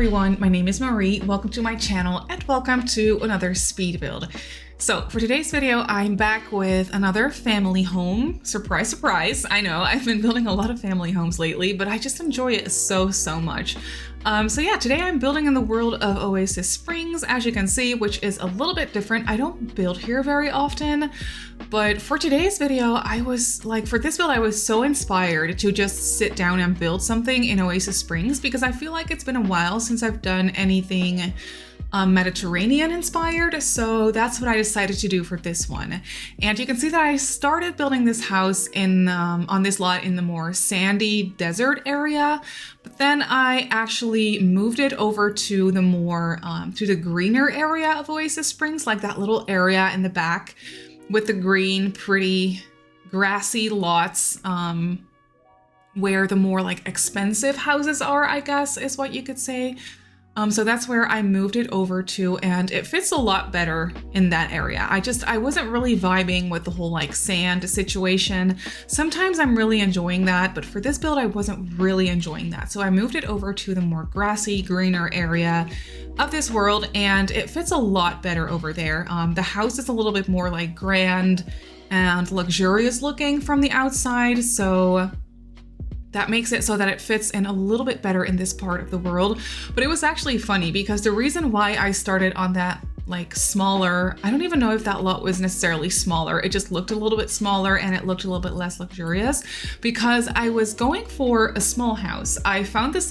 everyone, my name is Marie. Welcome to my channel and welcome to another speed build. So for today's video, I'm back with another family home. Surprise, surprise. I know I've been building a lot of family homes lately, but I just enjoy it so much. So yeah, today I'm building in the world of Oasis Springs, as you can see, which is a little bit different. I don't build here very often, but for today's video, for this build, I was so inspired to just sit down and build something in Oasis Springs because I feel like it's been a while since I've done anything Mediterranean inspired, so that's what I decided to do for this one. And you can see that I started building this house in on this lot in the more sandy desert area, but then I actually moved it over to the more to the greener area of Oasis Springs, like that little area in the back with the green, pretty grassy lots, where the more like expensive houses are, I guess is what you could say. So that's where I moved it over to, and it fits a lot better in that area. I wasn't really vibing with the whole like sand situation. Sometimes I'm really enjoying that, but for this build, I wasn't really enjoying that. So I moved it over to the more grassy, greener area of this world, and it fits a lot better over there. The house is a little bit more like grand and luxurious looking from the outside, so that makes it so that it fits in a little bit better in this part of the world. But it was actually funny because the reason why I started on that like smaller, I don't even know if that lot was necessarily smaller. It just looked a little bit smaller and it looked a little bit less luxurious because I was going for a small house. I found this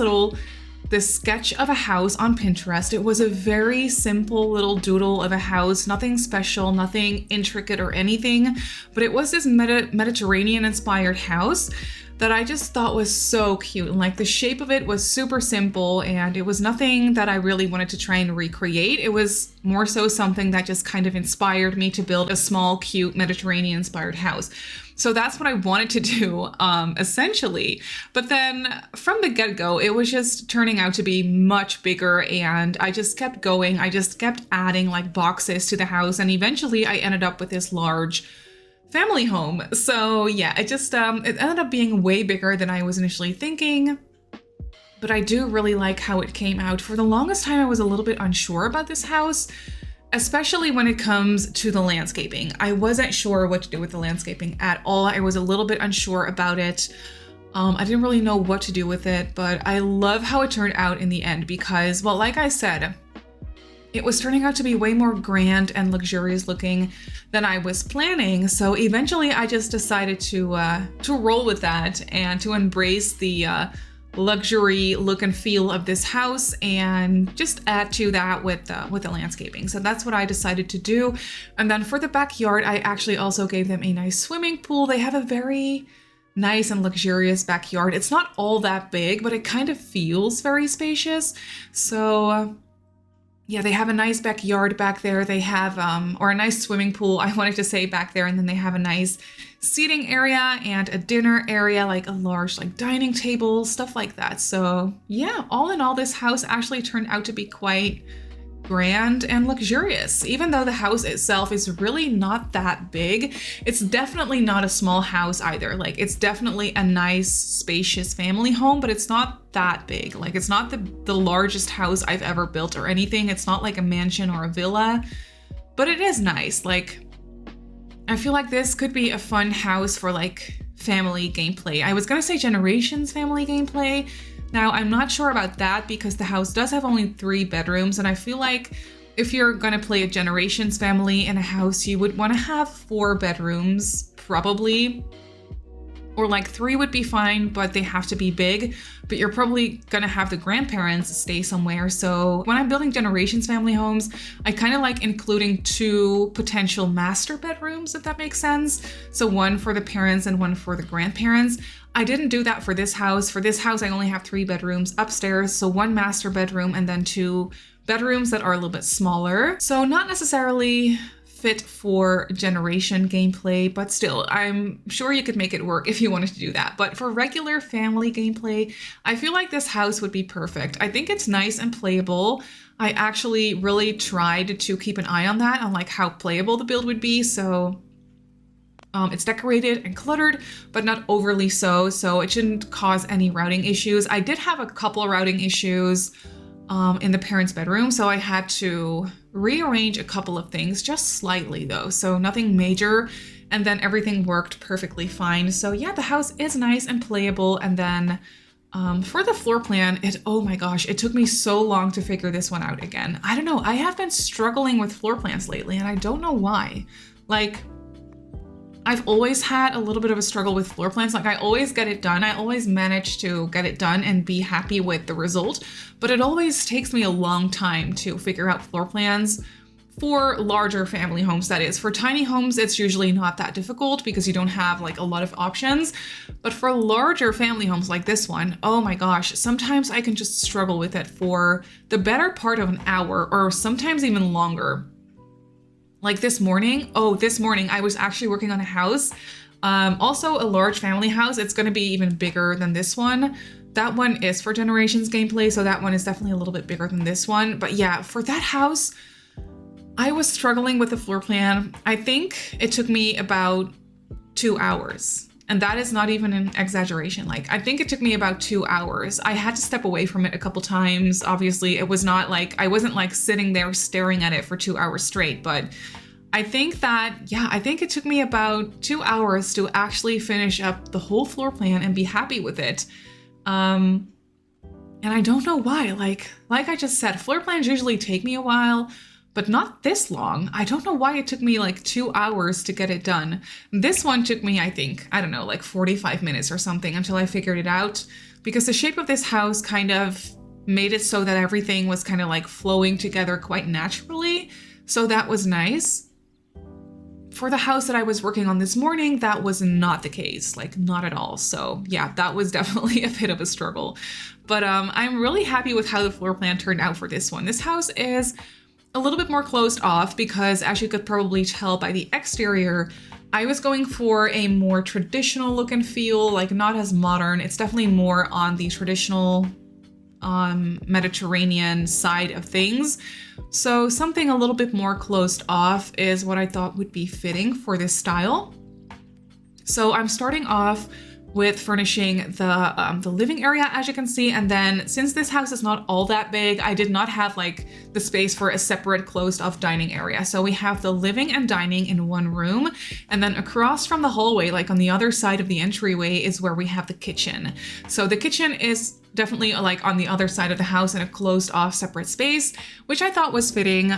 sketch of a house on Pinterest. It was a very simple little doodle of a house, nothing special, nothing intricate or anything, but it was this Mediterranean inspired house that I just thought was so cute. And like the shape of it was super simple, and it was nothing that I really wanted to try and recreate. It was more so something that just kind of inspired me to build a small, cute Mediterranean inspired house. So that's what I wanted to do, essentially. But then from the get-go, it was just turning out to be much bigger, and I just kept going. I just kept adding like boxes to the house, and eventually I ended up with this large family home. So yeah, it ended up being way bigger than I was initially thinking, but I do really like how it came out. For the longest time, I was a little bit unsure about this house, especially when it comes to the landscaping. I wasn't sure what to do with the landscaping at all. I was a little bit unsure about it. I didn't really know what to do with it, but I love how it turned out in the end because, well, like I said, it was turning out to be way more grand and luxurious looking than I was planning. So eventually I just decided to roll with that and to embrace the luxury look and feel of this house and just add to that with the landscaping. So that's what I decided to do. And then for the backyard, I actually also gave them a nice swimming pool. They have a very nice and luxurious backyard. It's not all that big, but it kind of feels very spacious. So yeah, they have a nice backyard back there. They have, or a nice swimming pool, I wanted to say, back there. And then they have a nice seating area and a dinner area, like a large like dining table, stuff like that. So yeah, all in all, this house actually turned out to be quite grand and luxurious. Even though the house itself is really not that big, it's definitely not a small house either. Like it's definitely a nice, spacious family home, but it's not that big. Like it's not the largest house I've ever built or anything. It's not like a mansion or a villa, but it is nice. Like I feel like this could be a fun house for like family gameplay. I was gonna say Generations family gameplay. Now, I'm not sure about that because the house does have only 3 bedrooms, and I feel like if you're gonna play a Generations family in a house, you would want to have 4 bedrooms, probably. Or like 3 would be fine, but they have to be big. But you're probably gonna have the grandparents stay somewhere. So when I'm building Generations family homes, I kind of like including 2 potential master bedrooms, if that makes sense. So one for the parents and one for the grandparents. I didn't do that for this house. For this house, I only have 3 bedrooms upstairs. So 1 master bedroom and then 2 bedrooms that are a little bit smaller. So not necessarily fit for generation gameplay, but still, I'm sure you could make it work if you wanted to do that. But for regular family gameplay, I feel like this house would be perfect. I think it's nice and playable. I actually really tried to keep an eye on that, on like how playable the build would be. So it's decorated and cluttered, but not overly so it shouldn't cause any routing issues. I did have a couple of routing issues in the parents' bedroom. So I had to rearrange a couple of things, just slightly though. So nothing major. And then everything worked perfectly fine. So yeah, the house is nice and playable. And then for the floor plan, oh my gosh, it took me so long to figure this one out again. I don't know, I have been struggling with floor plans lately and I don't know why. Like, I've always had a little bit of a struggle with floor plans. Like I always get it done. I always manage to get it done and be happy with the result, but it always takes me a long time to figure out floor plans for larger family homes, that is. For tiny homes, it's usually not that difficult because you don't have like a lot of options. But for larger family homes like this one, oh my gosh, sometimes I can just struggle with it for the better part of an hour or sometimes even longer. Like this morning I was actually working on a house, also a large family house. It's going to be even bigger than this one. That one is for Generations gameplay, so that one is definitely a little bit bigger than this one. But yeah, for that house, I was struggling with the floor plan. I think it took me about 2 hours. And that is not even an exaggeration. Like, I think it took me about 2 hours. I had to step away from it a couple times. Obviously, it was not like, I wasn't like sitting there staring at it for 2 hours straight. But I think that, yeah, I think it took me about 2 hours to actually finish up the whole floor plan and be happy with it. And I don't know why. Like I just said, floor plans usually take me a while, but not this long. I don't know why it took me like 2 hours to get it done. This one took me, I think, I don't know, like 45 minutes or something until I figured it out, because the shape of this house kind of made it so that everything was kind of like flowing together quite naturally. So that was nice. For the house that I was working on this morning, that was not the case, like not at all. So yeah, that was definitely a bit of a struggle. But I'm really happy with how the floor plan turned out for this one. This house is a little bit more closed off because, as you could probably tell by the exterior, I was going for a more traditional look and feel, like not as modern. It's definitely more on the traditional Mediterranean side of things. So something a little bit more closed off is what I thought would be fitting for this style. So I'm starting off with furnishing the living area, as you can see. And then since this house is not all that big, I did not have like the space for a separate closed off dining area. So we have the living and dining in one room. And then across from the hallway, like on the other side of the entryway, is where we have the kitchen. So the kitchen is definitely like on the other side of the house in a closed off separate space, which I thought was fitting.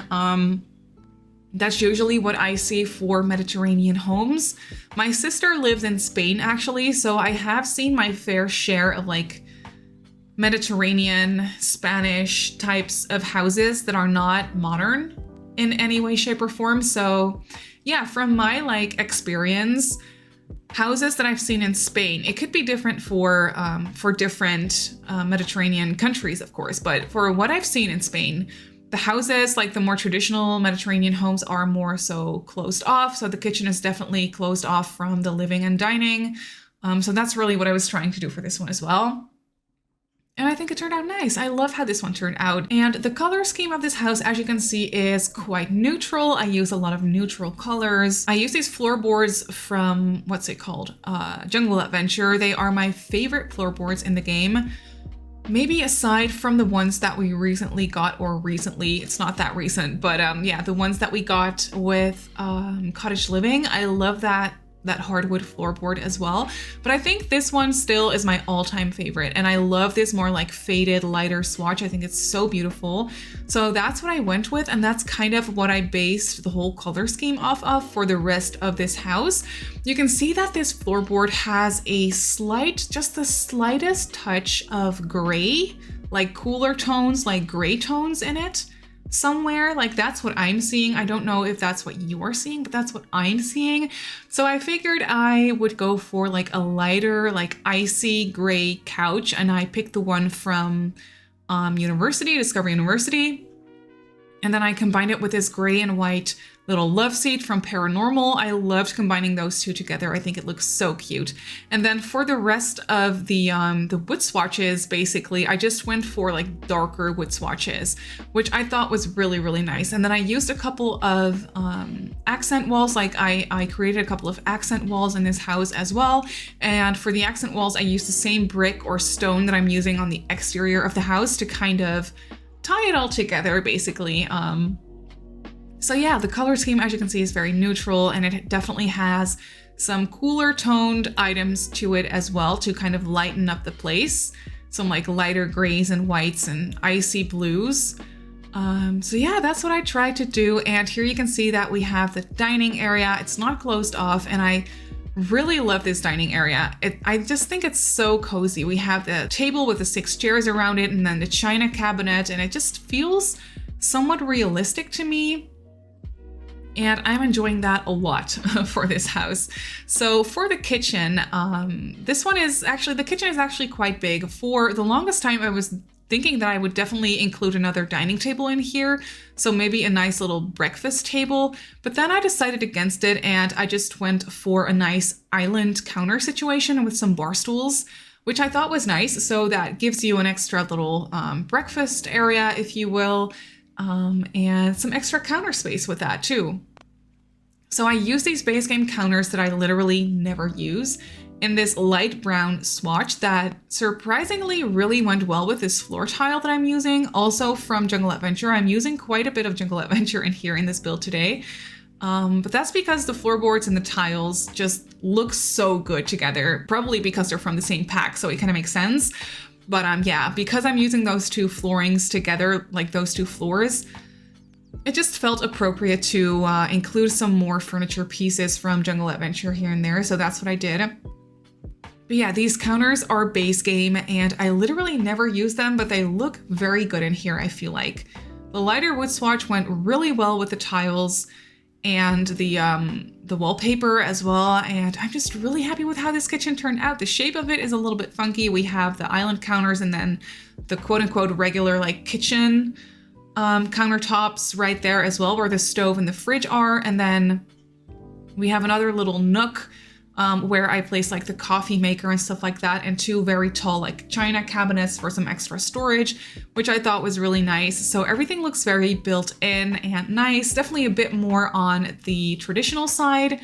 That's usually what I see for Mediterranean homes. My sister lives in Spain, actually, so I have seen my fair share of like Mediterranean Spanish types of houses that are not modern in any way, shape, or form. So yeah, from my like experience, houses that I've seen in Spain, it could be different for different Mediterranean countries, of course, but for what I've seen in Spain, the houses, like the more traditional Mediterranean homes, are more so closed off. So the kitchen is definitely closed off from the living and dining. So that's really what I was trying to do for this one as well. And I think it turned out nice. I love how this one turned out. And the color scheme of this house, as you can see, is quite neutral. I use a lot of neutral colors. I use these floorboards from, what's it called? Jungle Adventure. They are my favorite floorboards in the game. Maybe aside from the ones that we recently got, or recently, it's not that recent, but yeah, the ones that we got with Cottage Living. I love that hardwood floorboard as well. But I think this one still is my all-time favorite. And I love this more like faded, lighter swatch. I think it's so beautiful. So that's what I went with. And that's kind of what I based the whole color scheme off of for the rest of this house. You can see that this floorboard has a slight, just the slightest touch of gray, like cooler tones, like gray tones in it. Somewhere, like that's what I'm seeing. I don't know if that's what you're seeing, but that's what I'm seeing. So I figured I would go for like a lighter, like icy gray couch, and I picked the one from Discovery University. And then I combined it with this gray and white little love seat from Paranormal. I loved combining those two together. I think it looks so cute. And then for the rest of the wood swatches, basically, I just went for like darker wood swatches, which I thought was really, really nice. And then I used a couple of accent walls. Like I created a couple of accent walls in this house as well. And for the accent walls, I used the same brick or stone that I'm using on the exterior of the house to kind of tie it all together basically. So yeah, the color scheme, as you can see, is very neutral, and it definitely has some cooler toned items to it as well to kind of lighten up the place. Some like lighter grays and whites and icy blues. So yeah, that's what I tried to do. And here you can see that we have the dining area. It's not closed off, and I really love this dining area. I just think it's so cozy. We have the table with the 6 chairs around it, and then the china cabinet, and it just feels somewhat realistic to me. And I'm enjoying that a lot for this house. So for the kitchen, the kitchen is actually quite big. For the longest time, I was thinking that I would definitely include another dining table in here. So maybe a nice little breakfast table, but then I decided against it, and I just went for a nice island counter situation with some bar stools, which I thought was nice. So that gives you an extra little breakfast area, if you will. And some extra counter space with that too. So I use these base game counters that I literally never use in this light brown swatch that surprisingly really went well with this floor tile that I'm using. Also from Jungle Adventure, I'm using quite a bit of Jungle Adventure in here in this build today. But that's because the floorboards and the tiles just look so good together, probably because they're from the same pack, so it kind of makes sense. But yeah, because I'm using those two floorings together, like those two floors, it just felt appropriate to include some more furniture pieces from Jungle Adventure here and there, so that's what I did. But yeah, these counters are base game, and I literally never use them, but they look very good in here, I feel like. The lighter wood swatch went really well with the tiles and the wallpaper as well, and I'm just really happy with how this kitchen turned out. The shape of it is a little bit funky. We have the island counters and then the quote-unquote regular like kitchen countertops right there as well, where the stove and the fridge are, and then we have another little nook where I place like the coffee maker and stuff like that, and 2 very tall like china cabinets for some extra storage, which I thought was really nice. So everything looks very built in and nice, definitely a bit more on the traditional side,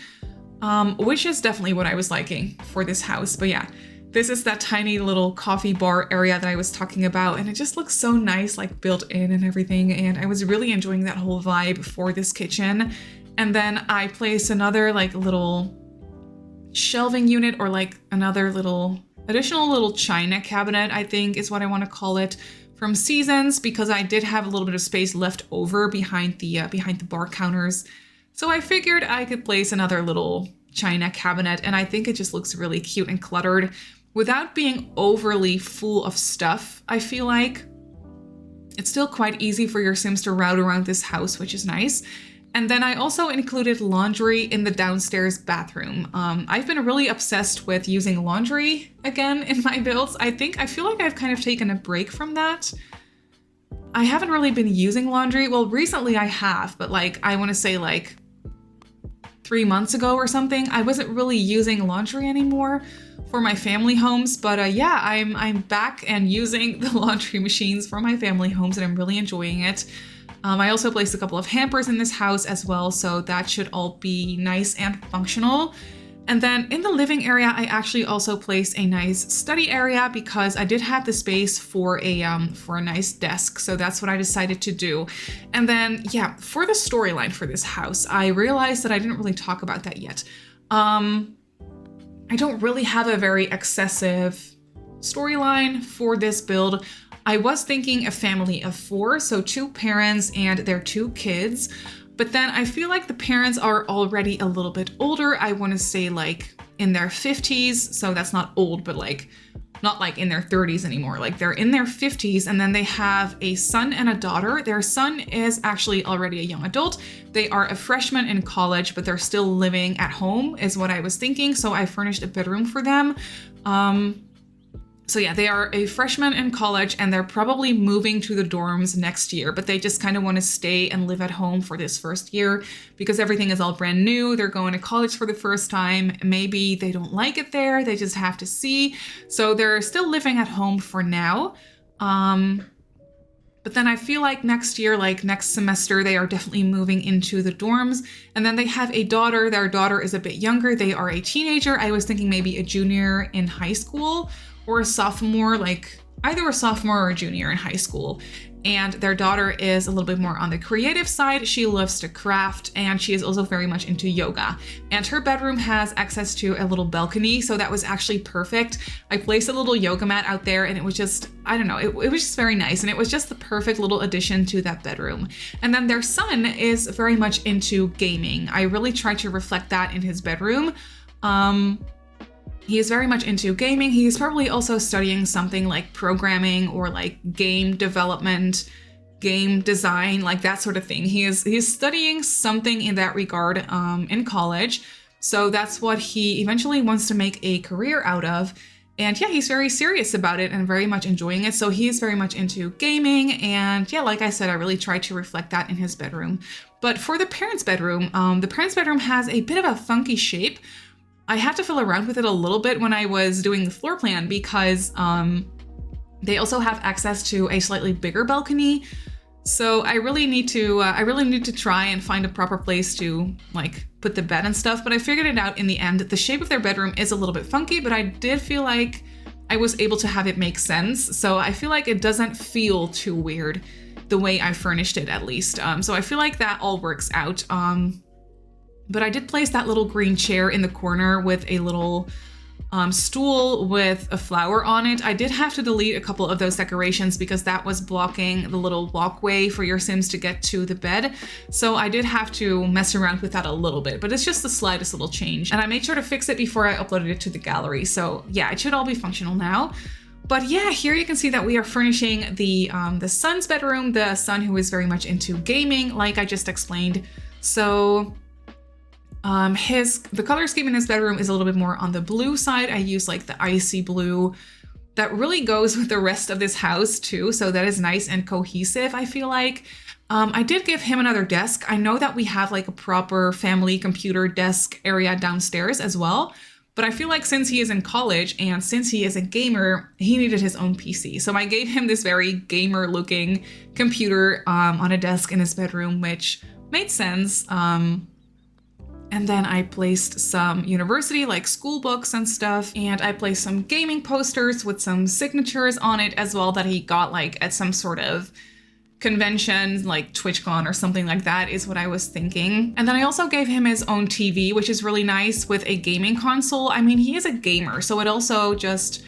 which is definitely what I was liking for this house. But yeah, this is that tiny little coffee bar area that I was talking about, and it just looks so nice, like built in and everything, and I was really enjoying that whole vibe for this kitchen. And then I placed another like little shelving unit, or like another little additional little china cabinet, I think is what I want to call it, from Seasons, because I did have a little bit of space left over behind the bar counters. So I figured I could place another little china cabinet, and I think it just looks really cute and cluttered without being overly full of stuff. I feel like it's still quite easy for your Sims to route around this house, which is nice. And then I also included laundry in the downstairs bathroom. I've been really obsessed with using laundry again in my builds. I feel like I've kind of taken a break from that. I haven't really been using laundry. Well, recently I have, but like, I want to say like 3 months ago or something, I wasn't really using laundry anymore for my family homes. But yeah, I'm back and using the laundry machines for my family homes, and I'm really enjoying it. I also placed a couple of hampers in this house as well, so that should all be nice and functional. And then in the living area, I actually also placed a nice study area because I did have the space for a nice desk, so that's what I decided to do. And then yeah, for the storyline for this house, I realized that I didn't really talk about that yet. I don't really have a very excessive storyline for this build. I was thinking a family of 4, so 2 parents and their 2 kids. But then I feel like the parents are already a little bit older. I want to say like in their 50s. So that's not old, but like not like in their 30s anymore. Like they're in their 50s, and then they have a son and a daughter. Their son is actually already a young adult. They are a freshman in college, but they're still living at home is what I was thinking. So I furnished a bedroom for them. So yeah, they are a freshman in college, and they're probably moving to the dorms next year, but they just kind of want to stay and live at home for this first year because everything is all brand new. They're going to college for the first time. Maybe they don't like it there. They just have to see. So they're still living at home for now. But then I feel like next year, like next semester, they are definitely moving into the dorms. And then they have a daughter. Their daughter is a bit younger. They are a teenager. I was thinking maybe a junior in high school, or a sophomore, like either a sophomore or a junior in high school. And their daughter is a little bit more on the creative side. She loves to craft, and she is also very much into yoga. And her bedroom has access to a little balcony, so that was actually perfect. I placed a little yoga mat out there, and it was just, I don't know, it was just very nice. And it was just the perfect little addition to that bedroom. And then their son is very much into gaming. I really tried to reflect that in his bedroom. He is very much into gaming. He is probably also studying something like programming or like game development, game design, like that sort of thing. He is studying something in that regard in college. So that's what he eventually wants to make a career out of. And yeah, he's very serious about it and very much enjoying it. So he's very much into gaming. And yeah, like I said, I really tried to reflect that in his bedroom. But for the parents' bedroom has a bit of a funky shape. I had to fill around with it a little bit when I was doing the floor plan because they also have access to a slightly bigger balcony. So I really need to try and find a proper place to like put the bed and stuff, but I figured it out in the end. The shape of their bedroom is a little bit funky, but I did feel like I was able to have it make sense. So I feel like it doesn't feel too weird the way I furnished it, at least. So I feel like that all works out. But I did place that little green chair in the corner with a little stool with a flower on it. I did have to delete a couple of those decorations because that was blocking the little walkway for your Sims to get to the bed. So I did have to mess around with that a little bit, but it's just the slightest little change. And I made sure to fix it before I uploaded it to the gallery. So yeah, it should all be functional now. But yeah, here you can see that we are furnishing the son's bedroom, the son who is very much into gaming, like I just explained. So the color scheme in his bedroom is a little bit more on the blue side. I use like the icy blue that really goes with the rest of this house too. So that is nice and cohesive, I feel like. I did give him another desk. I know that we have like a proper family computer desk area downstairs as well. But I feel like since he is in college and since he is a gamer, he needed his own PC. So I gave him this very gamer looking computer on a desk in his bedroom, which made sense. And then I placed some university, like school books and stuff. And I placed some gaming posters with some signatures on it as well that he got like at some sort of convention, like TwitchCon or something like that is what I was thinking. And then I also gave him his own TV, which is really nice with a gaming console. I mean, he is a gamer, so it also just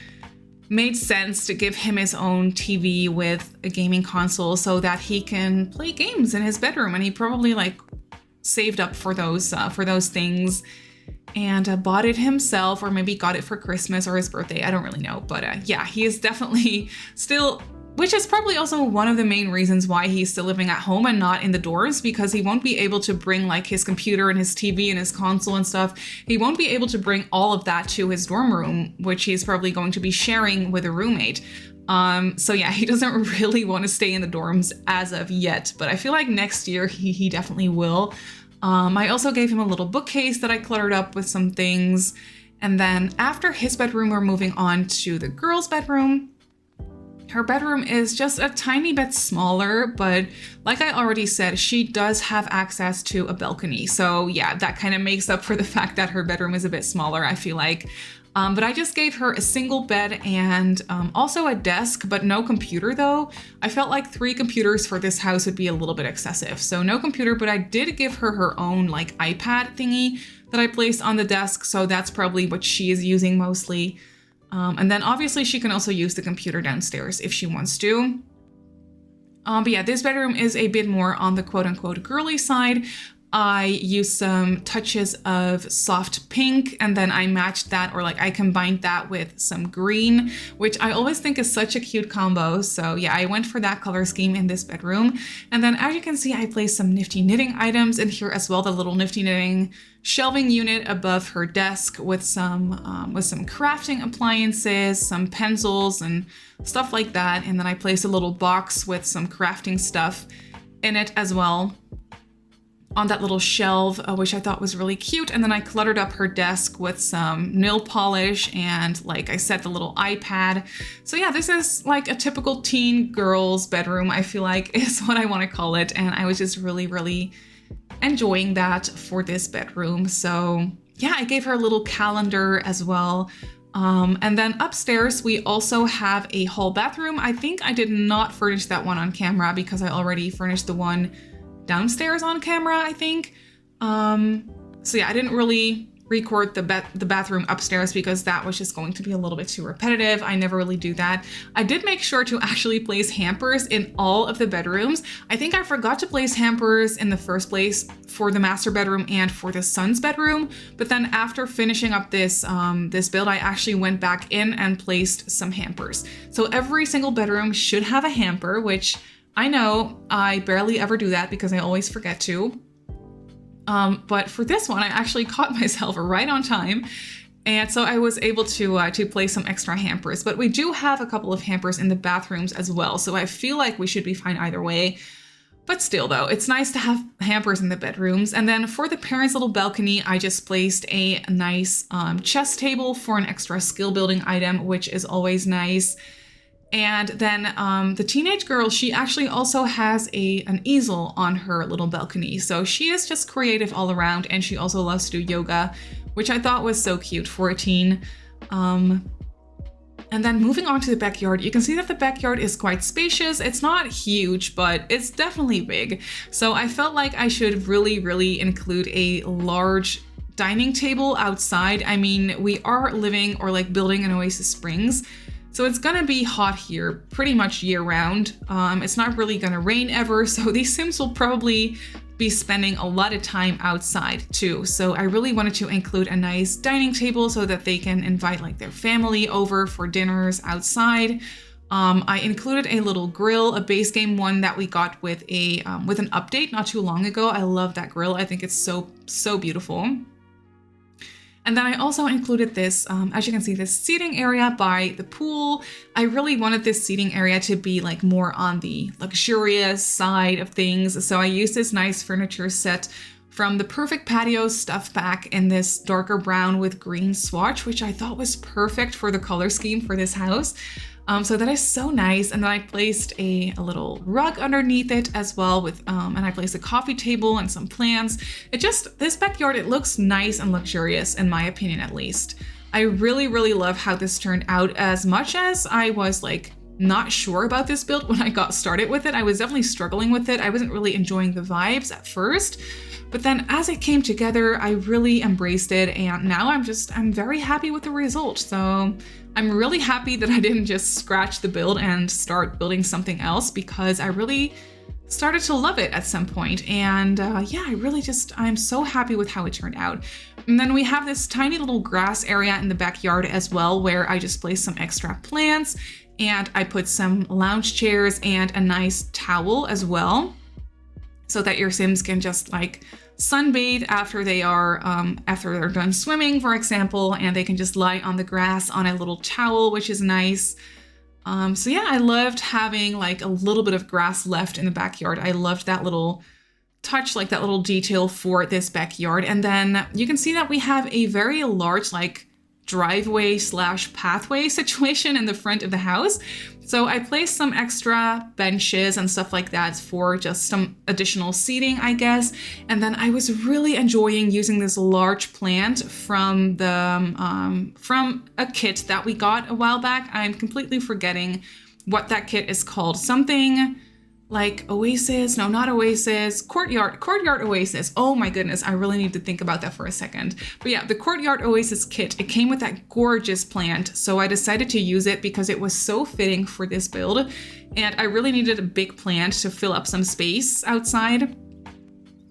made sense to give him his own TV with a gaming console so that he can play games in his bedroom. And he probably like saved up for those things and bought it himself, or maybe got it for Christmas or his birthday. I don't really know, but yeah, he is definitely still, which is probably also one of the main reasons why he's still living at home and not in the dorms, because he won't be able to bring like his computer and his TV and his console and stuff. He won't be able to bring all of that to his dorm room, which he's probably going to be sharing with a roommate. So yeah, he doesn't really want to stay in the dorms as of yet, but I feel like next year he definitely will. I also gave him a little bookcase that I cluttered up with some things. And then after his bedroom, we're moving on to the girl's bedroom. Her bedroom is just a tiny bit smaller, but like I already said, she does have access to a balcony. So yeah, that kind of makes up for the fact that her bedroom is a bit smaller, I feel like. But I just gave her a single bed and also a desk, but no computer though. I felt like 3 computers for this house would be a little bit excessive. So no computer, but I did give her her own like iPad thingy that I placed on the desk. So that's probably what she is using mostly. And then obviously she can also use the computer downstairs if she wants to. But yeah, this bedroom is a bit more on the quote unquote girly side. I used some touches of soft pink, and then I matched that, or like I combined that with some green, which I always think is such a cute combo. So yeah, I went for that color scheme in this bedroom. And then as you can see, I placed some nifty knitting items in here as well, the little nifty knitting shelving unit above her desk with some crafting appliances, some pencils and stuff like that. And then I placed a little box with some crafting stuff in it as well on that little shelf, which I thought was really cute. And then I cluttered up her desk with some nail polish and, like I said, the little iPad. So yeah, this is like a typical teen girl's bedroom, I feel like is what I want to call it. And I was just really, really enjoying that for this bedroom. So yeah, I gave her a little calendar as well And then upstairs, we also have a hall bathroom. I think I did not furnish that one on camera because I already furnished the one downstairs on camera, I think. So yeah, I didn't really record the bathroom upstairs because that was just going to be a little bit too repetitive. I never really do that. I did make sure to actually place hampers in all of the bedrooms. I think I forgot to place hampers in the first place for the master bedroom and for the son's bedroom. But then after finishing up this this build, I actually went back in and placed some hampers. So every single bedroom should have a hamper, which I know I barely ever do that because I always forget to. But for this one, I actually caught myself right on time. And so I was able to place some extra hampers, but we do have a couple of hampers in the bathrooms as well. So I feel like we should be fine either way. But still though, it's nice to have hampers in the bedrooms. And then for the parents' little balcony, I just placed a nice chess table for an extra skill building item, which is always nice. And then the teenage girl, she actually also has an easel on her little balcony. So she is just creative all around, and she also loves to do yoga, which I thought was so cute for a teen. And then moving on to the backyard, you can see that the backyard is quite spacious. It's not huge, but it's definitely big. So I felt like I should really include a large dining table outside. I mean, we are living or like building in Oasis Springs, so it's gonna be hot here pretty much year round. It's not really gonna rain ever, so these Sims will probably be spending a lot of time outside too. So I really wanted to include a nice dining table so that they can invite like their family over for dinners outside. I included a little grill, a base game one that we got with an update not too long ago. I love that grill. I think it's so beautiful. And then I also included this, as you can see, this seating area by the pool. I really wanted this seating area to be like more on the luxurious side of things. So I used this nice furniture set from the Perfect Patio stuff pack in this darker brown with green swatch, which I thought was perfect for the color scheme for this house. So that is so nice. And then I placed a little rug underneath it as well with, and I placed a coffee table and some plants. This backyard, it looks nice and luxurious in my opinion, at least. I really love how this turned out. As much as I was like not sure about this build when I got started with it, I was definitely struggling with it. I wasn't really enjoying the vibes at first, but then as it came together, I really embraced it. And now I'm very happy with the result. So I'm really happy that I didn't just scratch the build and start building something else, because I really started to love it at some point. And yeah, I'm so happy with how it turned out. And then we have this tiny little grass area in the backyard as well, where I just placed some extra plants and I put some lounge chairs and a nice towel as well, so that your Sims can just like sunbathe after they're done swimming, for example, and they can just lie on the grass on a little towel, which is nice. So yeah, I loved having like a little bit of grass left in the backyard. I loved that little touch, like that little detail for this backyard. And then you can see that we have a very large like driveway / pathway situation in the front of the house. So I placed some extra benches and stuff like that for just some additional seating, I guess. And then I was really enjoying using this large plant from a kit that we got a while back. I'm completely forgetting what that kit is called. Something like Oasis, no, not Oasis, Courtyard Oasis. Oh my goodness, I really need to think about that for a second. But yeah, the Courtyard Oasis kit, it came with that gorgeous plant. So I decided to use it because it was so fitting for this build. And I really needed a big plant to fill up some space outside.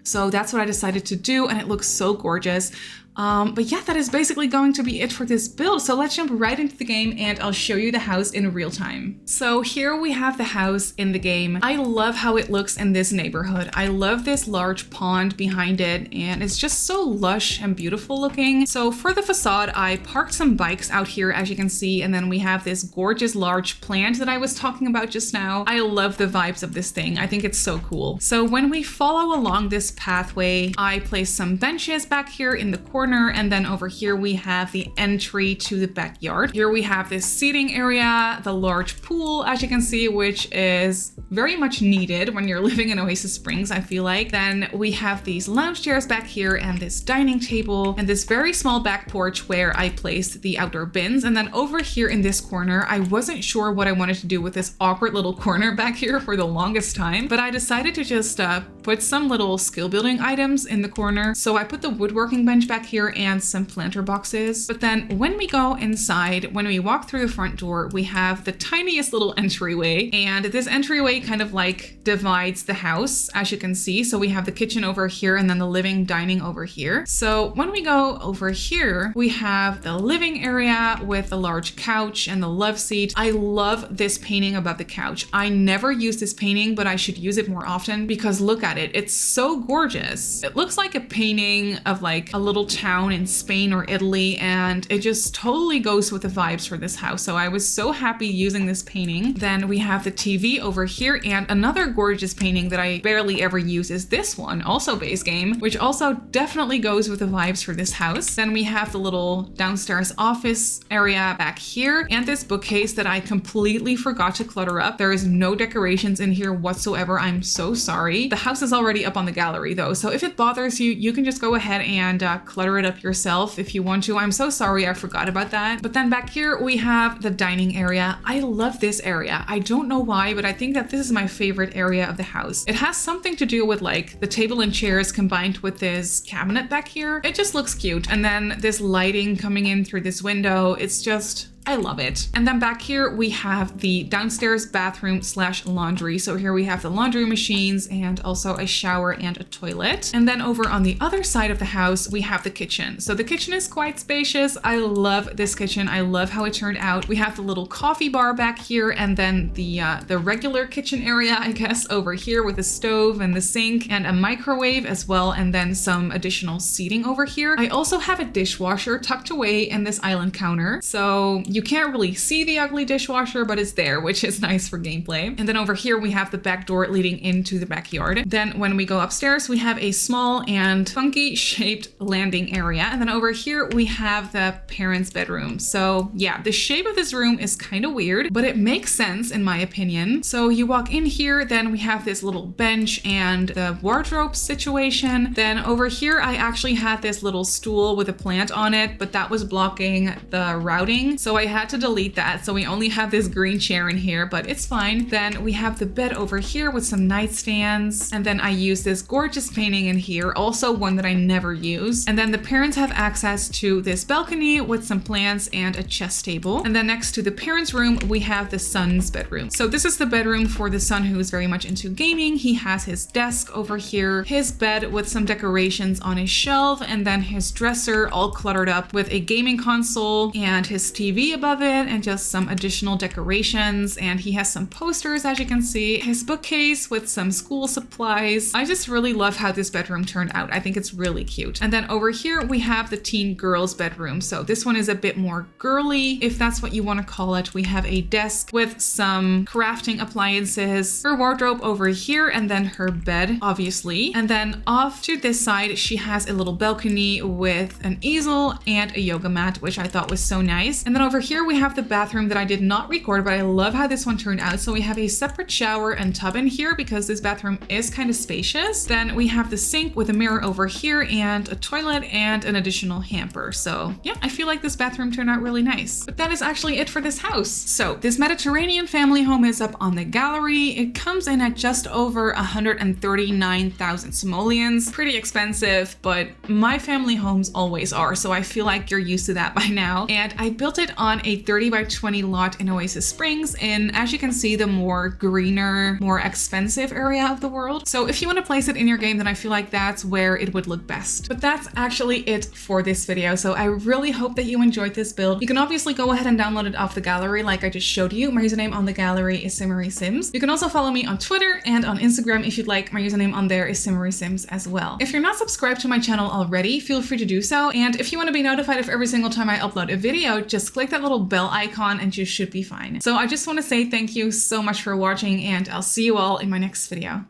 So that's what I decided to do, and it looks so gorgeous. But yeah, that is basically going to be it for this build. So let's jump right into the game and I'll show you the house in real time. So here we have the house in the game. I love how it looks in this neighborhood. I love this large pond behind it, and it's just so lush and beautiful looking. So for the facade, I parked some bikes out here, as you can see, and then we have this gorgeous large plant that I was talking about just now. I love the vibes of this thing. I think it's so cool. So when we follow along this pathway, I placed some benches back here in the corner corner. And then over here we have the entry to the backyard. Here we have this seating area, the large pool, as you can see, which is very much needed when you're living in Oasis Springs, I feel like. Then we have these lounge chairs back here and this dining table and this very small back porch where I placed the outdoor bins. And then over here in this corner, I wasn't sure what I wanted to do with this awkward little corner back here for the longest time, but I decided to just put some little skill building items in the corner. So I put the woodworking bench back here and some planter boxes. But then when we go inside, when we walk through the front door, we have the tiniest little entryway, and this entryway kind of like divides the house, as you can see. So we have the kitchen over here and then the living dining over here. So when we go over here, we have the living area with the large couch and the love seat. I love this painting above the couch. I never use this painting, but I should use it more often because look at it. It's so gorgeous. It looks like a painting of like a little town in Spain or Italy, and it just totally goes with the vibes for this house. So I was so happy using this painting. Then we have the TV over here, and another gorgeous painting that I barely ever use is this one, also base game, which also definitely goes with the vibes for this house. Then we have the little downstairs office area back here, and this bookcase that I completely forgot to clutter up. There is no decorations in here whatsoever. I'm so sorry. The house is already up on the gallery though, so if it bothers you, you can just go ahead and clutter it up yourself if you want to. I'm so sorry I forgot about that. But then back here we have the dining area. I love this area. I don't know why, but I think that this is my favorite area of the house. It has something to do with like the table and chairs combined with this cabinet back here. It just looks cute. And then this lighting coming in through this window, it's just, I love it. And then back here we have the downstairs bathroom / laundry. So here we have the laundry machines and also a shower and a toilet. And then over on the other side of the house, we have the kitchen. So the kitchen is quite spacious. I love this kitchen. I love how it turned out. We have the little coffee bar back here, and then the regular kitchen area, I guess, over here with a stove and the sink and a microwave as well, and then some additional seating over here. I also have a dishwasher tucked away in this island counter. So you can't really see the ugly dishwasher, but it's there, which is nice for gameplay. And then over here, we have the back door leading into the backyard. Then when we go upstairs, we have a small and funky shaped landing area. And then over here, we have the parents' bedroom. So yeah, the shape of this room is kind of weird, but it makes sense in my opinion. So you walk in here, then we have this little bench and the wardrobe situation. Then over here, I actually had this little stool with a plant on it, but that was blocking the routing. So I had to delete that. So we only have this green chair in here, but it's fine. Then we have the bed over here with some nightstands. And then I use this gorgeous painting in here, also one that I never use. And then the parents have access to this balcony with some plants and a chess table. And then next to the parents' room, we have the son's bedroom. So this is the bedroom for the son who is very much into gaming. He has his desk over here, his bed with some decorations on his shelf, and then his dresser all cluttered up with a gaming console and his TV above it and just some additional decorations. And he has some posters, as you can see, his bookcase with some school supplies. I just really love how this bedroom turned out. I think it's really cute. And then over here we have the teen girls bedroom. So this one is a bit more girly, if that's what you want to call it. We have a desk with some crafting appliances, her wardrobe over here, and then her bed, obviously. And then off to this side, she has a little balcony with an easel and a yoga mat, which I thought was so nice. And then over here we have the bathroom that I did not record, but I love how this one turned out. So we have a separate shower and tub in here because this bathroom is kind of spacious. Then we have the sink with a mirror over here and a toilet and an additional hamper. So yeah, I feel like this bathroom turned out really nice. But that is actually it for this house. So this Mediterranean family home is up on the gallery. It comes in at just over 139,000 simoleons. Pretty expensive, but my family homes always are. So I feel like you're used to that by now. And I built it on a 30 by 20 lot in Oasis Springs in, as you can see, the more greener, more expensive area of the world. So if you want to place it in your game, then I feel like that's where it would look best. But that's actually it for this video. So I really hope that you enjoyed this build. You can obviously go ahead and download it off the gallery like I just showed you. My username on the gallery is Simmarysims. You can also follow me on Twitter and on Instagram if you'd like. My username on there is Simmarysims as well. If you're not subscribed to my channel already, feel free to do so. And if you want to be notified of every single time I upload a video, just click that little bell icon and you should be fine. So I just want to say thank you so much for watching, and I'll see you all in my next video.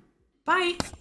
Bye!